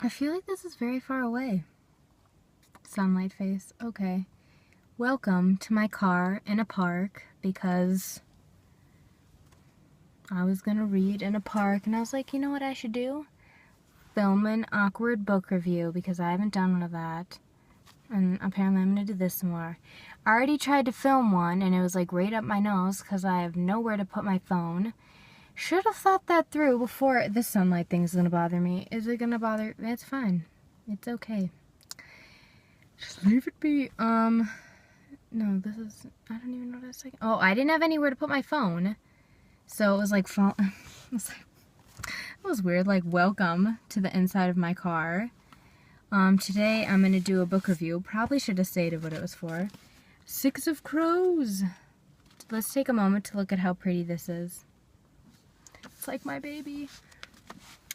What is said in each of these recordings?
I feel like this is very far away. Sunlight face. Okay. Welcome to my car in a park because I was gonna read in a park and I was like, you know what I should do? Film an awkward book review because I haven't done one of that. And apparently I'm gonna do this more. I already tried to film one and it was like right up my nose because I have nowhere to put my phone. Should have thought that through before. This sunlight thing's gonna bother me. Is it gonna bother? It's fine. It's okay. Just leave it be. No, this is, I don't even know what I was saying. Oh, I didn't have anywhere to put my phone. So it was like, it was weird, like, welcome to the inside of my car. Today I'm gonna do a book review. Probably should have stated what it was for. Six of Crows. Let's take a moment to look at how pretty this is. It's like my baby.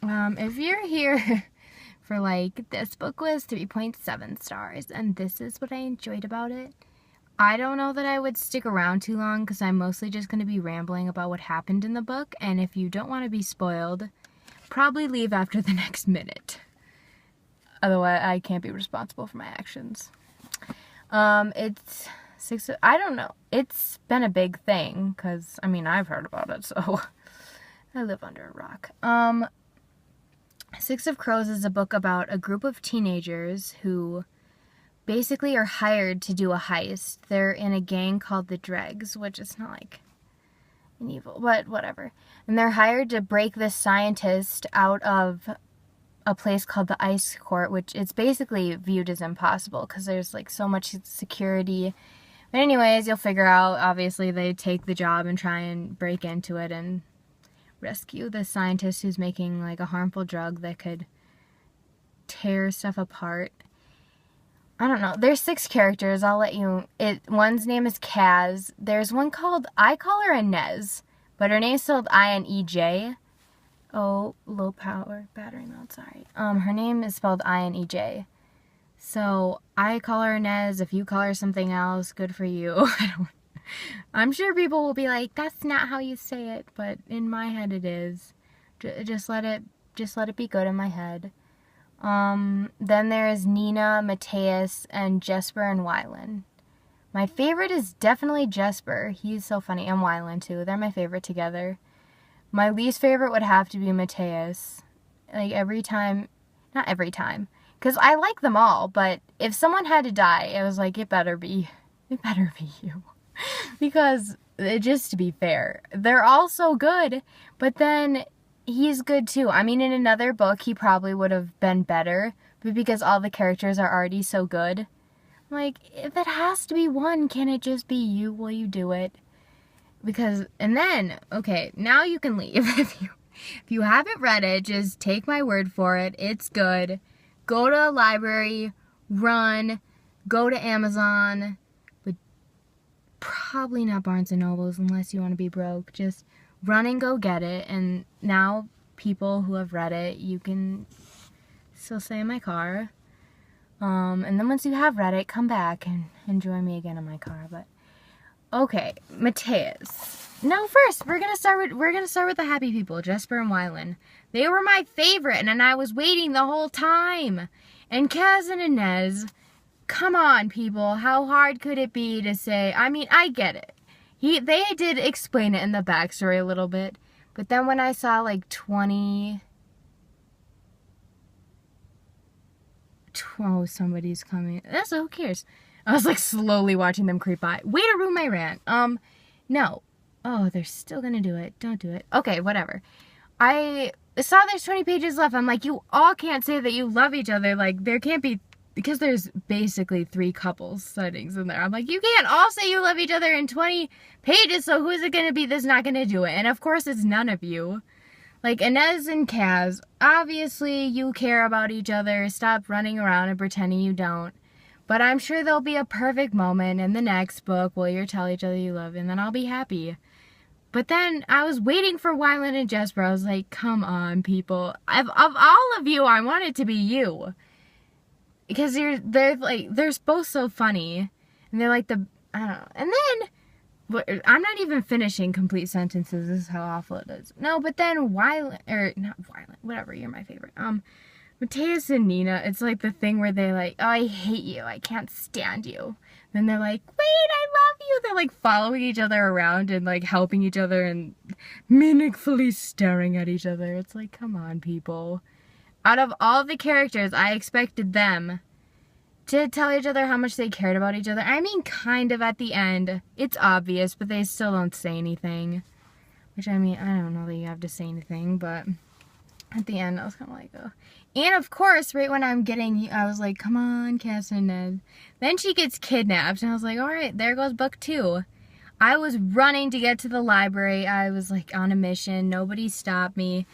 If you're here for like, this book was 3.7 stars and this is what I enjoyed about it, I don't know that I would stick around too long because I'm mostly just going to be rambling about what happened in the book, and if you don't want to be spoiled, probably leave after the next minute. Otherwise, I can't be responsible for my actions. It's I don't know. It's been a big thing because, I mean, I've heard about it, so I live under a rock. Six of Crows is a book about a group of teenagers who basically are hired to do a heist. They're in a gang called the Dregs, which is not like an evil, but whatever. And they're hired to break this scientist out of a place called the Ice Court, which it's basically viewed as impossible because there's like so much security. But anyways, you'll figure out, obviously, they take the job and try and break into it and rescue the scientist who's making like a harmful drug that could tear stuff apart. I don't know. There's 6 characters. I'll let you... One's name is Kaz. There's one called... I call her Inez, but her name's spelled I-N-E-J. Oh, low power battery mode, sorry. Her name is spelled I-N-E-J. So, I call her Inez. If you call her something else, good for you. I'm sure people will be like, that's not how you say it, but in my head it is. Just let it be good in my head. Then there's Nina, Mateus, and Jesper and Wylan. My favorite is definitely Jesper. He's so funny. And Wylan, too. They're my favorite together. My least favorite would have to be Mateus. Like, every time... Not every time. Because I like them all, but if someone had to die, it was like, it better be you. Because, just to be fair, they're all so good, but then... He's good too. I mean, in another book, he probably would have been better, but because all the characters are already so good, like, if it has to be one, can it just be you while you do it? Because, and then, okay, now you can leave. If you haven't read it, just take my word for it. It's good. Go to a library, run, go to Amazon, but probably not Barnes & Nobles unless you want to be broke. Just run and go get it, and now people who have read it, you can still stay in my car. And then once you have read it, come back and join me again in my car. But okay, Mateus. No, first we're gonna start with the happy people, Jesper and Wylan. They were my favorite, and I was waiting the whole time. And Kaz and Inez, come on, people, how hard could it be to say? I mean, I get it. They did explain it in the backstory a little bit, but then when I saw like 20... Oh, somebody's coming. That's who cares. I was like slowly watching them creep by. Way to ruin my rant. No. Oh, they're still gonna do it. Don't do it. Okay, whatever. I saw there's 20 pages left. I'm like, you all can't say that you love each other. Like, there can't be... Because there's basically 3 couples settings in there. I'm like, you can't all say you love each other in 20 pages, so who is it going to be that's not going to do it? And of course it's none of you. Like, Inez and Kaz, obviously you care about each other. Stop running around and pretending you don't. But I'm sure there'll be a perfect moment in the next book where you tell each other you love, and then I'll be happy. But then I was waiting for Wylan and Jesper. I was like, come on, people. Of all of you, I want it to be you. Because they're both so funny, and they're like I don't know. And then, I'm not even finishing complete sentences, this is how awful it is. No, but then not Wylan, whatever, you're my favorite. Mateus and Nina, it's like the thing where they're like, oh, I hate you, I can't stand you. Then they're like, wait, I love you. They're like following each other around and like helping each other and meaningfully staring at each other. It's like, come on, people. Out of all the characters, I expected them to tell each other how much they cared about each other. I mean, kind of at the end. It's obvious, but they still don't say anything. Which, I mean, I don't know that you have to say anything, but at the end, I was kind of like, oh. And of course, right when I was like, come on, Cass and Ned. Then she gets kidnapped, and I was like, all right, there goes book 2. I was running to get to the library. I was like on a mission. Nobody stopped me.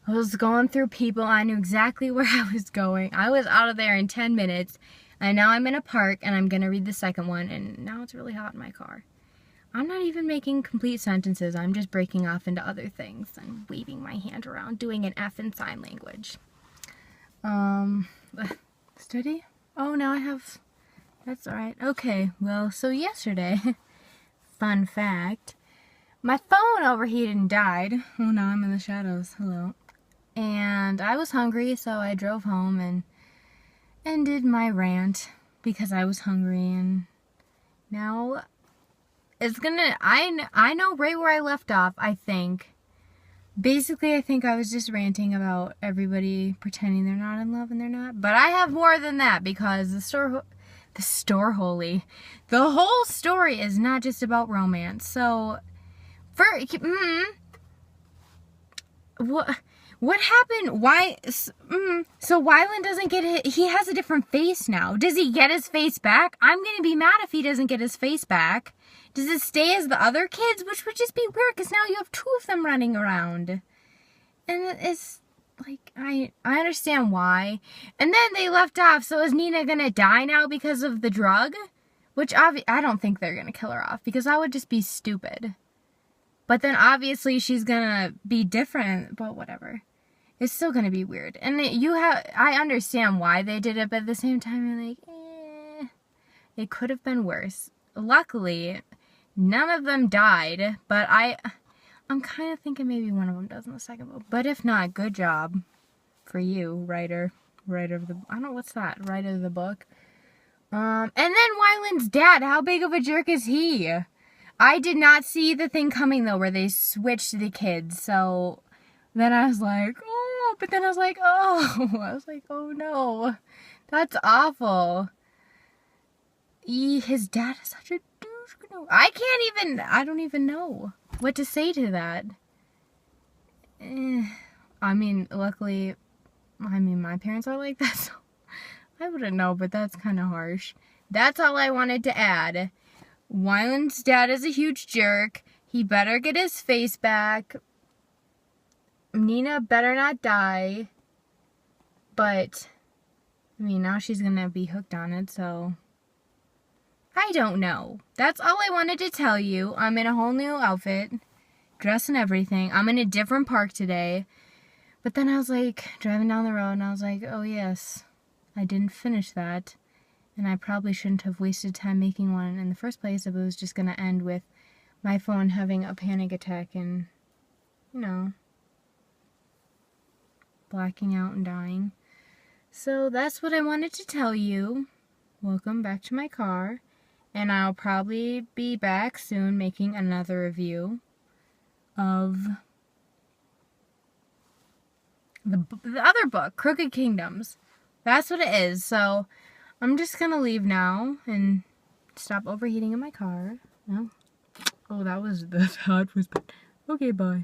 I was going through people. I knew exactly where I was going. I was out of there in 10 minutes, and now I'm in a park, and I'm going to read the second one, and now it's really hot in my car. I'm not even making complete sentences. I'm just breaking off into other things and waving my hand around, doing an F in sign language. Steady? Oh, now I have... That's alright. Okay, well, so yesterday, fun fact, my phone overheated and died. Oh, now I'm in the shadows. Hello. And I was hungry, so I drove home and ended my rant because I was hungry, and now it's gonna, I know right where I left off, I think. Basically, I think I was just ranting about everybody pretending they're not in love and they're not. But I have more than that, because the whole story is not just about romance. So, what happened? Why? So Wyland doesn't get it. He has a different face now. Does he get his face back? I'm gonna be mad if he doesn't get his face back. Does it stay as the other kids? Which would just be weird, because now you have 2 of them running around. And it's like, I understand why. And then they left off, so is Nina gonna die now because of the drug? Which, I don't think they're gonna kill her off, because that would just be stupid. But then obviously she's gonna be different, but whatever. It's still gonna be weird. And I understand why they did it, but at the same time, you're like, it could have been worse. Luckily, none of them died, but I'm kind of thinking maybe one of them does in the second book. But if not, good job for you, writer of the, I don't know, what's that? Writer of the book. And then Wyland's dad, how big of a jerk is he? I did not see the thing coming, though, where they switched the kids, so then I was like, oh, but then I was like, oh no, that's awful. His dad is such a douche. I don't even know what to say to that. I mean, luckily, my parents are like that, so I wouldn't know, but that's kind of harsh. That's all I wanted to add. Wyland's dad is a huge jerk. He better get his face back. Nina better not die. But, I mean, now she's gonna be hooked on it, so I don't know. That's all I wanted to tell you. I'm in a whole new outfit, dress and everything. I'm in a different park today. But then I was like, driving down the road, and I was like, oh yes, I didn't finish that. And I probably shouldn't have wasted time making one in the first place if it was just going to end with my phone having a panic attack and, you know, blacking out and dying. So that's what I wanted to tell you. Welcome back to my car. And I'll probably be back soon making another review of the other book, Crooked Kingdoms. That's what it is. So I'm just gonna leave now and stop overheating in my car. No. Oh, that was hot. Okay, bye.